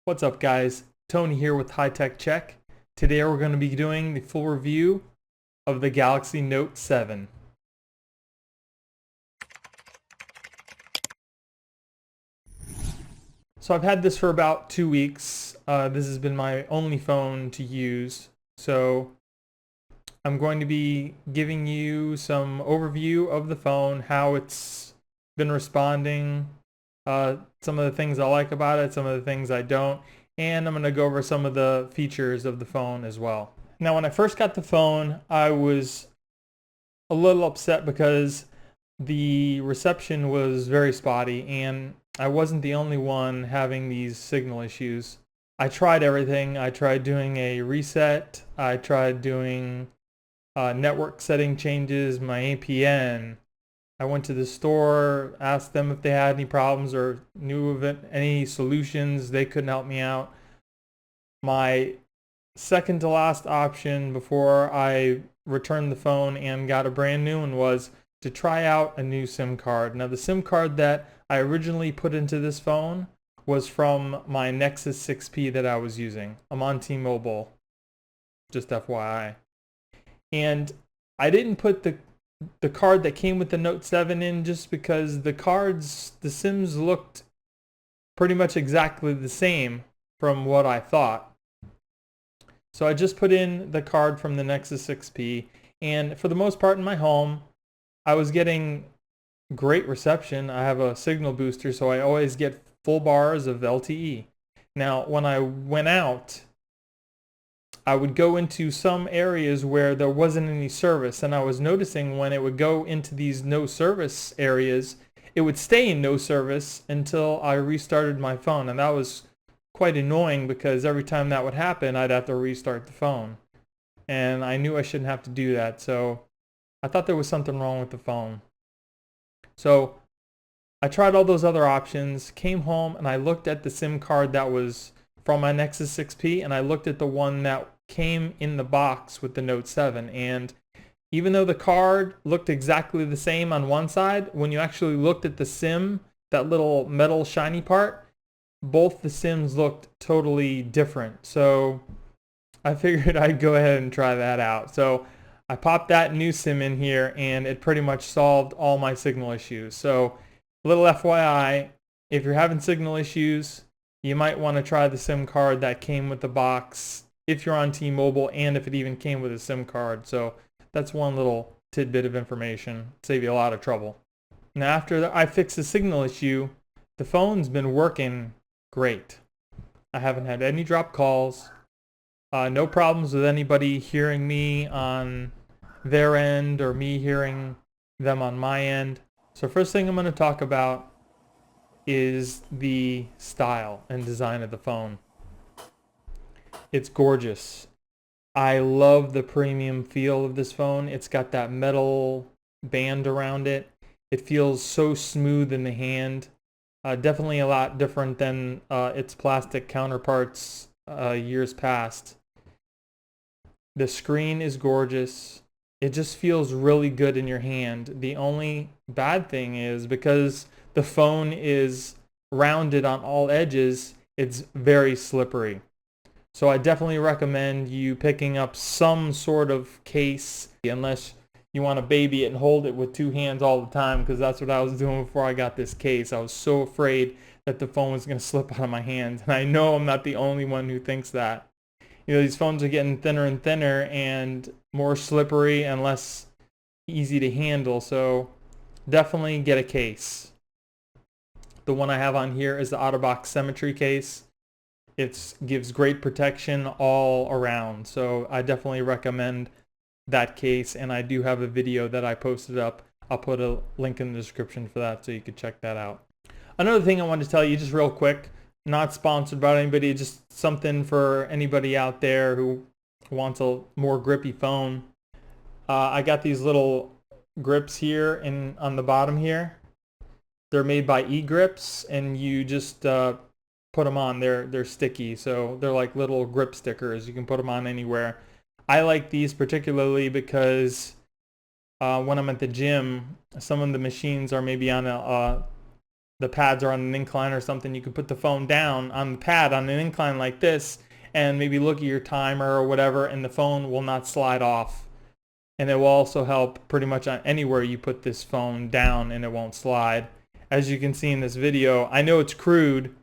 What's up, guys? Tony here with High Tech Check. Today we're going to be doing the full review of the Galaxy Note 7. So I've had this for about 2 weeks. This has been my only phone to use. So I'm going to be giving you some overview of the phone, how it's been responding, some of the things I like about it, some of the things I don't, and I'm going to go over some of the features of the phone as well. Now, when I first got the phone, I was a little upset because the reception was very spotty, and I wasn't the only one having these signal issues. I tried everything. I tried doing a reset. I tried doing network setting changes, my APN. I went to the store, asked them if they had any problems or knew of any solutions. They couldn't help me out. My second to last option before I returned the phone and got a brand new one was to try out a new SIM card. Now, the SIM card that I originally put into this phone was from my Nexus 6P that I was using. I'm on T-Mobile, just FYI. And I didn't put the card that came with the Note 7 in just because the SIMs looked pretty much exactly the same from what I thought. So I just put in the card from the Nexus 6P, and for the most part in my home, I was getting great reception. I have a signal booster, so I always get full bars of LTE. Now, when I went out, I would go into some areas where there wasn't any service, and I was noticing when it would go into these no service areas, it would stay in no service until I restarted my phone, and that was quite annoying because every time that would happen, I'd have to restart the phone, and I knew I shouldn't have to do that, so I thought there was something wrong with the phone. So I tried all those other options, came home, and I looked at the SIM card that was from my Nexus 6P, and I looked at the one that came in the box with the Note 7, and even though the card looked exactly the same on one side, when you actually looked at the SIM, that little metal shiny part, both the SIMs looked totally different. So I figured I'd go ahead and try that out. So I popped that new SIM in here, and it pretty much solved all my signal issues. So little FYI, if you're having signal issues, you might want to try the SIM card that came with the box if you're on T-Mobile, and if it even came with a SIM card. So that's one little tidbit of information. Save you a lot of trouble. Now, after I fixed the signal issue, the phone's been working great. I haven't had any drop calls, no problems with anybody hearing me on their end or me hearing them on my end. So first thing I'm going to talk about is the style and design of the phone. It's gorgeous. I love the premium feel of this phone. It's got that metal band around it. It feels so smooth in the hand. Definitely a lot different than its plastic counterparts years past. The screen is gorgeous. It just feels really good in your hand. The only bad thing is because the phone is rounded on all edges, it's very slippery. So I definitely recommend you picking up some sort of case, unless you want to baby it and hold it with two hands all the time, because that's what I was doing before I got this case. I was so afraid that the phone was going to slip out of my hand. And I know I'm not the only one who thinks that. You know, these phones are getting thinner and thinner and more slippery and less easy to handle. So definitely get a case. The one I have on here is the Otterbox Symmetry case. It gives great protection all around. So I definitely recommend that case, and I do have a video that I posted up. I'll put a link in the description for that so you could check that out. Another thing I wanted to tell you just real quick, not sponsored by anybody, just something for anybody out there who wants a more grippy phone. I got these little grips here on the bottom here. They're made by eGrips, and you just put them on. They're sticky, so they're like little grip stickers. You can put them on anywhere. I like these particularly because when I'm at the gym, some of the machines are maybe on a the pads are on an incline or something, you can put the phone down on the pad on an incline like this and maybe look at your timer or whatever, and the phone will not slide off. And it will also help pretty much on anywhere you put this phone down, and it won't slide. As you can see in this video, I know it's crude,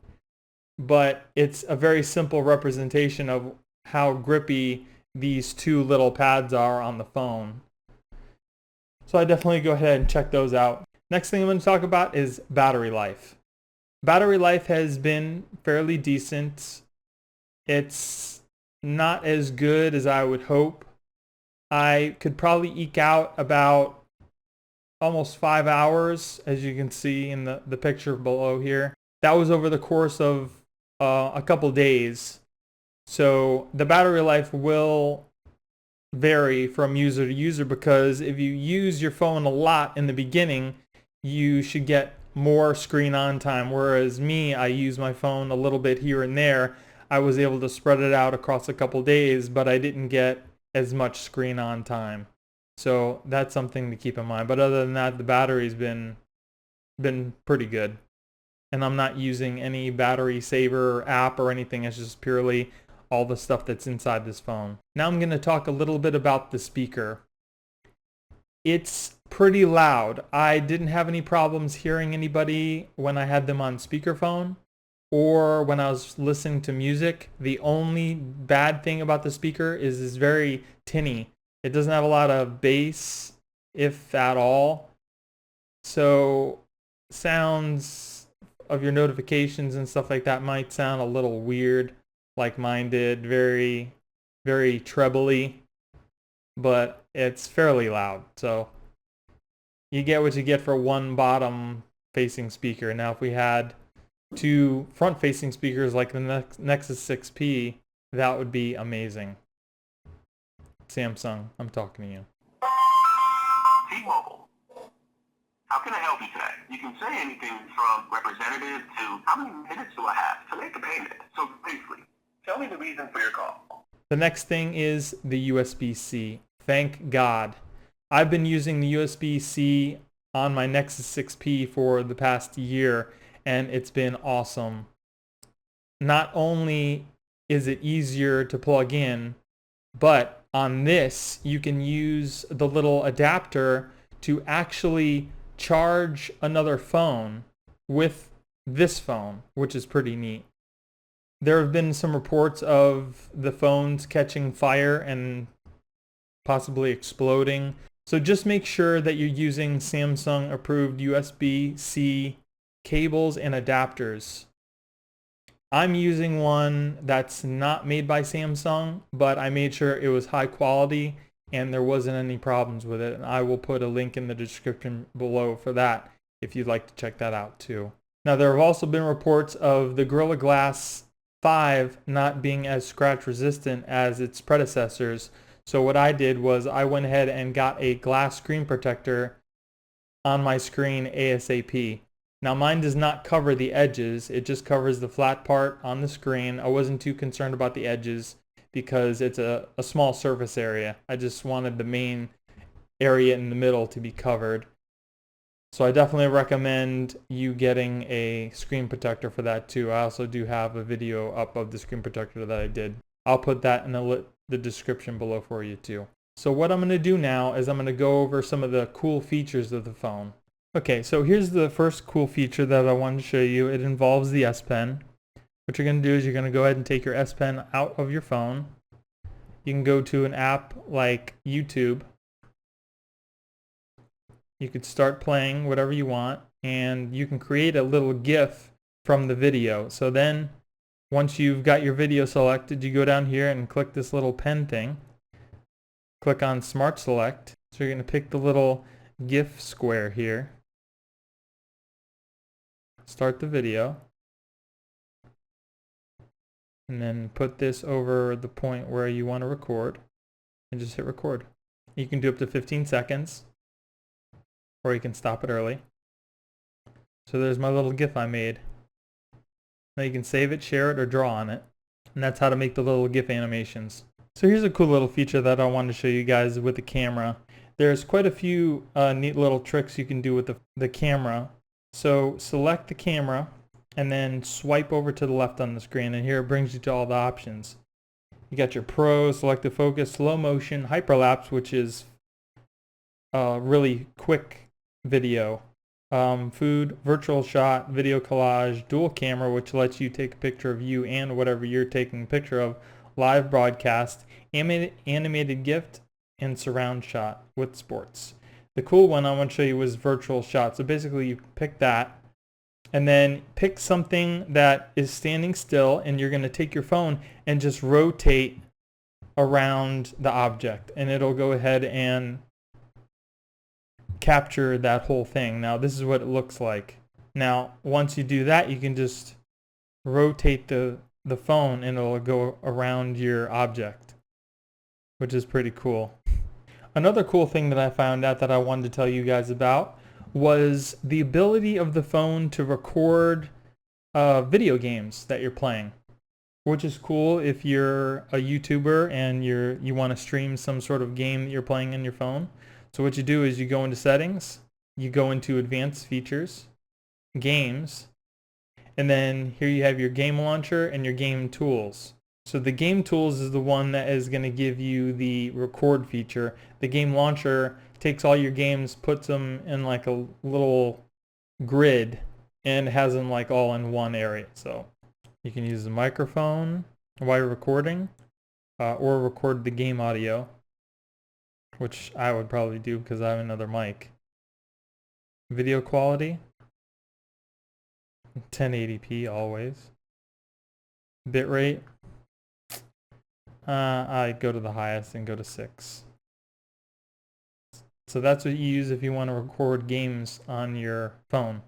but it's a very simple representation of how grippy these two little pads are on the phone. So I definitely go ahead and check those out. Next thing I'm going to talk about is battery life. Battery life has been fairly decent. It's not as good as I would hope. I could probably eke out about almost 5 hours, as you can see in the picture below here. That was over the course of a couple days. So the battery life will vary from user to user, because if you use your phone a lot in the beginning, you should get more screen on time. Whereas me, I use my phone a little bit here and there. I was able to spread it out across a couple days, but I didn't get as much screen on time. So that's something to keep in mind. But other than that, the battery's been pretty good. And I'm not using any battery saver app or anything. It's just purely all the stuff that's inside this phone. Now I'm going to talk a little bit about the speaker. It's pretty loud. I didn't have any problems hearing anybody when I had them on speakerphone or when I was listening to music. The only bad thing about the speaker is it's very tinny. It doesn't have a lot of bass, if at all. So sounds of your notifications and stuff like that might sound a little weird, like mine did, very, very trebly, but it's fairly loud. So you get what you get for one bottom facing speaker. Now if we had two front facing speakers like the Nexus 6P, that would be amazing. Samsung, I'm talking to you. T-Mobile. How can I help you today? You can say anything from representative to how many minutes do I have to make a payment? So briefly, tell me the reason for your call. The next thing is the USB-C. Thank God. I've been using the USB-C on my Nexus 6P for the past year, and it's been awesome. Not only is it easier to plug in, but on this you can use the little adapter to actually charge another phone with this phone, which is pretty neat. There have been some reports of the phones catching fire and possibly exploding. So just make sure that you're using Samsung approved USB-C cables and adapters. I'm using one that's not made by Samsung, but I made sure it was high quality and there wasn't any problems with it. And I will put a link in the description below for that if you'd like to check that out too. Now there have also been reports of the Gorilla Glass 5 not being as scratch resistant as its predecessors. So what I did was I went ahead and got a glass screen protector on my screen ASAP. Now mine does not cover the edges, it just covers the flat part on the screen. I wasn't too concerned about the edges because it's a small surface area. I just wanted the main area in the middle to be covered. So I definitely recommend you getting a screen protector for that too. I also do have a video up of the screen protector that I did. I'll put that in the description below for you too. So what I'm going to do now is I'm going to go over some of the cool features of the phone. Okay, so here's the first cool feature that I wanted to show you. It involves the S Pen. What you're going to do is you're going to go ahead and take your S Pen out of your phone. You can go to an app like YouTube. You could start playing whatever you want, and you can create a little GIF from the video. So then once you've got your video selected, you go down here and click this little pen thing. Click on Smart Select. So you're going to pick the little GIF square here. Start the video. And then put this over the point where you want to record. And just hit record. You can do up to 15 seconds. Or you can stop it early. So there's my little GIF I made. Now you can save it, share it, or draw on it. And that's how to make the little GIF animations. So here's a cool little feature that I wanted to show you guys with the camera. There's quite a few neat little tricks you can do with the camera. So select the camera and then swipe over to the left on the screen, and here it brings you to all the options. You got your Pro, selective focus, slow motion, hyperlapse, which is really quick video, food, virtual shot, video collage, dual camera, which lets you take a picture of you and whatever you're taking a picture of, live broadcast, animated gift, and surround shot with sports. The cool one I want to show you was virtual shot. So basically you pick that and then pick something that is standing still, and you're going to take your phone and just rotate around the object, and it'll go ahead and capture that whole thing. Now this is what it looks like. Now once you do that, you can just rotate the phone and it'll go around your object, which is pretty cool. Another cool thing that I found out that I wanted to tell you guys about was the ability of the phone to record video games that you're playing, which is cool if you're a YouTuber and you want to stream some sort of game that you're playing on your phone. So what you do is you go into settings, you go into advanced features, games, and then here you have your game launcher and your game tools. So the game tools is the one that is going to give you the record feature. The game launcher takes all your games, puts them in like a little grid, and has them like all in one area. So you can use the microphone while you're recording, or record the game audio, which I would probably do because I have another mic. Video quality, 1080p always. Bitrate, I go to the highest and go to 6. So that's what you use if you want to record games on your phone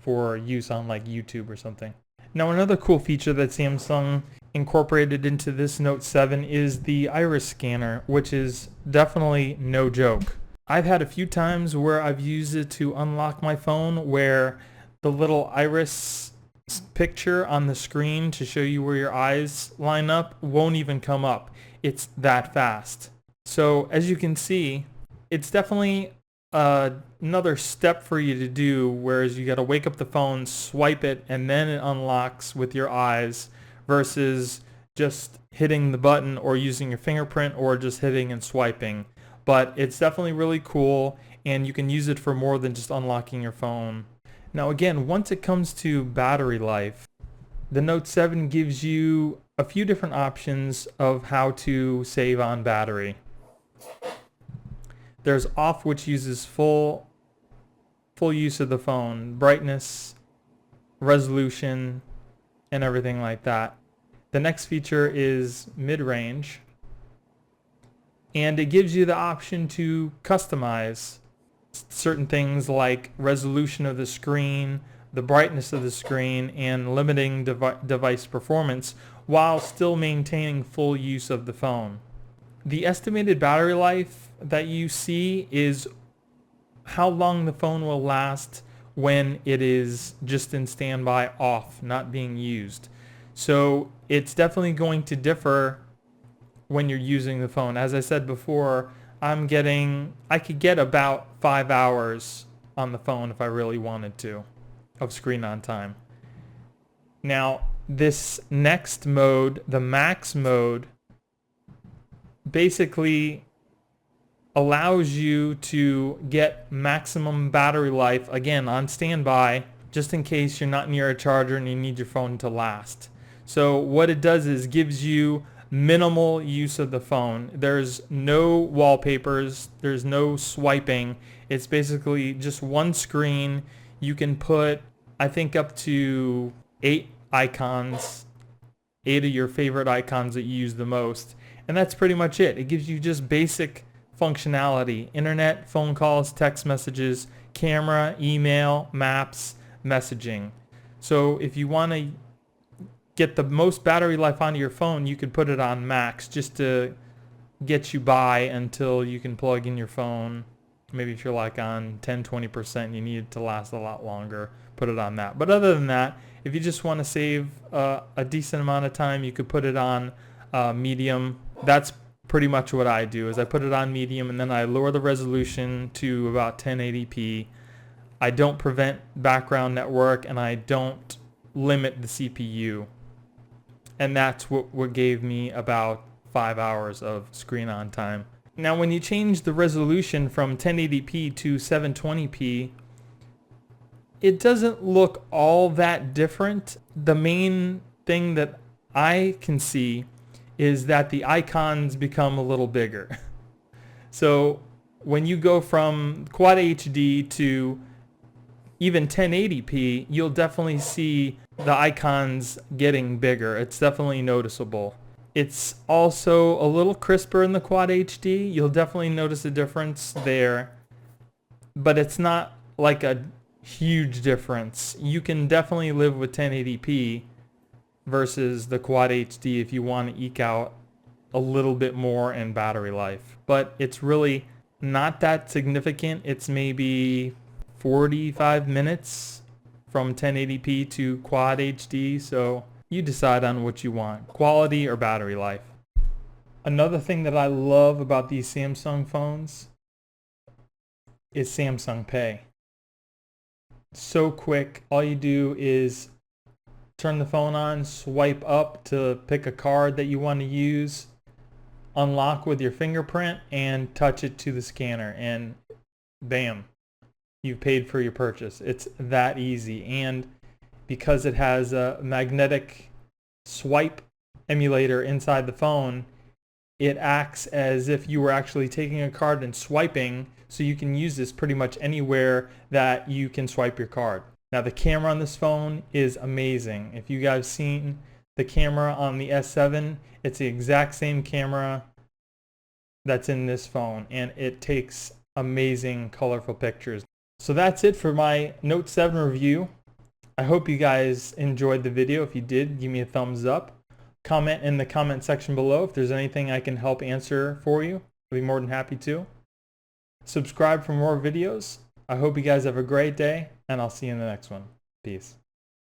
for use on like YouTube or something. Now another cool feature that Samsung incorporated into this Note 7 is the iris scanner, which is definitely no joke. I've had a few times where I've used it to unlock my phone where the little iris picture on the screen to show you where your eyes line up won't even come up. It's that fast. So as you can see, it's definitely another step for you to do, whereas you got to wake up the phone, swipe it, and then it unlocks with your eyes versus just hitting the button or using your fingerprint or just hitting and swiping. But it's definitely really cool, and you can use it for more than just unlocking your phone. Now again, once it comes to battery life, the Note 7 gives you a few different options of how to save on battery. There's off, which uses full use of the phone, brightness, resolution, and everything like that. The next feature is mid-range, and it gives you the option to customize certain things like resolution of the screen, the brightness of the screen, and limiting device performance while still maintaining full use of the phone. The estimated battery life that you see is how long the phone will last when it is just in standby off, not being used. So it's definitely going to differ when you're using the phone. As I said before, I could get about 5 hours on the phone if I really wanted to of screen on time. Now this next mode, the max mode, basically allows you to get maximum battery life, again on standby, just in case you're not near a charger and you need your phone to last. So what it does is gives you minimal use of the phone. There's no wallpapers, there's no swiping. It's basically just one screen. You can put, I think, up to 8 icons, 8 of your favorite icons that you use the most. And that's pretty much it. It gives you just basic functionality: internet, phone calls, text messages, camera, email, maps, messaging. So if you want to get the most battery life onto your phone, you could put it on max just to get you by until you can plug in your phone. Maybe if you're like on 10-20% and you need it to last a lot longer, put it on that. But other than that, if you just want to save a decent amount of time, you could put it on medium. That's pretty much what I do, is I put it on medium and then I lower the resolution to about 1080p. I don't prevent background network, and I don't limit the CPU. And that's what gave me about 5 hours of screen on time. Now when you change the resolution from 1080p to 720p, it doesn't look all that different. The main thing that I can see is that the icons become a little bigger. So when you go from Quad HD to even 1080p, you'll definitely see the icons getting bigger. It's definitely noticeable. It's also a little crisper in the Quad HD. You'll definitely notice a difference there, but it's not like a huge difference. You can definitely live with 1080p versus the Quad HD if you want to eke out a little bit more in battery life. But it's really not that significant. It's maybe 45 minutes from 1080p to Quad HD, so you decide on what you want, quality or battery life. Another thing that I love about these Samsung phones is Samsung Pay. So quick. All you do is turn the phone on, swipe up to pick a card that you want to use, unlock with your fingerprint, and touch it to the scanner, and bam, you've paid for your purchase. It's that easy. And because it has a magnetic swipe emulator inside the phone, it acts as if you were actually taking a card and swiping, so you can use this pretty much anywhere that you can swipe your card. Now the camera on this phone is amazing. If you guys seen the camera on the S7, it's the exact same camera that's in this phone, and it takes amazing colorful pictures. So that's it for my Note 7 review. I hope you guys enjoyed the video. If you did, give me a thumbs up. Comment in the comment section below if there's anything I can help answer for you. I'll be more than happy to. Subscribe for more videos. I hope you guys have a great day, and I'll see you in the next one. Peace.